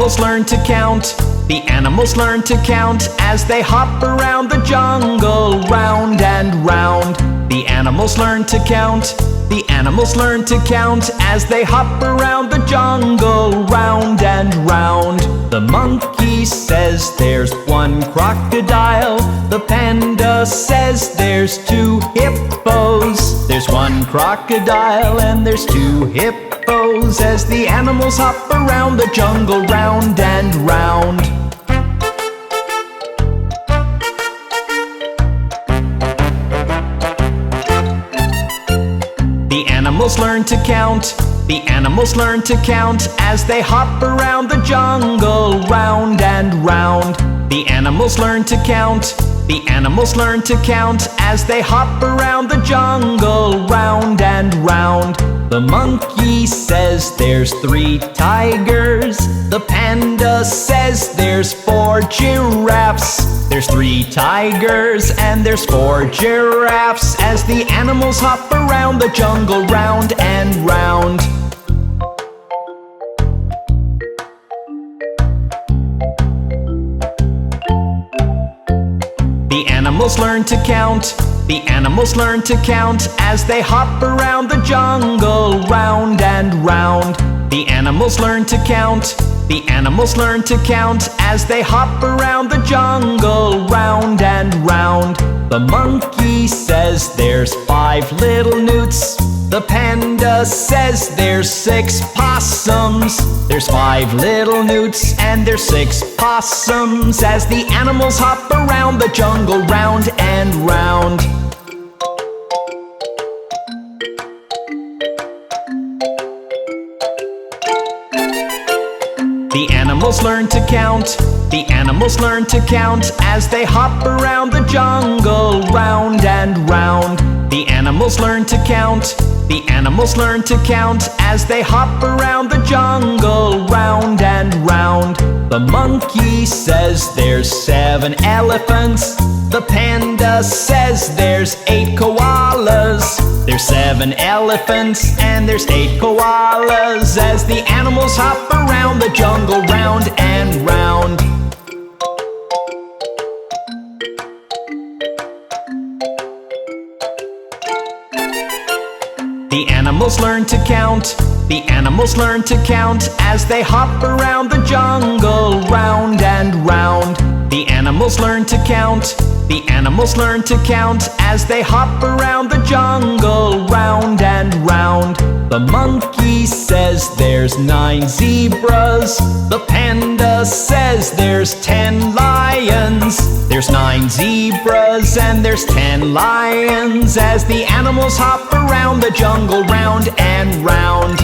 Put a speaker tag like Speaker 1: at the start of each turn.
Speaker 1: animals learn to count. The animals learn to count as they hop around the jungle, round and round. The animals learn to count. The animals learn to count as they hop around the jungle, round and round. The monkey says there's one crocodile. The panda says there's two hippos. There's one crocodile and there's two hippos as the animals hop around the jungle, round and round. The animals learn to count. The animals learn to count as they hop around the jungle, round and round. The animals learn to count. The animals learn to count as they hop around the jungle, round and round. The monkey says there's 3 tigers. The panda says there's 4 giraffes. There's 3 tigers and there's 4 giraffes as the animals hop around the jungle, round and round. The animals learn to count. The animals learn to count as they hop around the jungle, round and round. The animals learn to count. The animals learn to count as they hop around the jungle, round and round. The monkey says there's 5 little newts. The panda says there's 6 possums. There's 5 little newts and there's 6 possums as the animals hop around the jungle, round and round. The animals learn to count. The animals learn to count as they hop around the jungle, round and round. The animals learn to count. The animals learn to count as they hop around the jungle, round and round. The monkey says there's 7 elephants. The panda says there's 8 koalas. There's 7 elephants and there's 8 koalas as the animals hop around the jungle, round and round. The animals learn to count. The animals learn to count as they hop around the jungle, round and round. The animals learn to count. The animals learn to count as they hop around the jungle, round and round. The monkey says there's 9 zebras. The panda says there's 10 lions. There's 9 zebras and there's 10 lions as the animals hop around the jungle, round and round.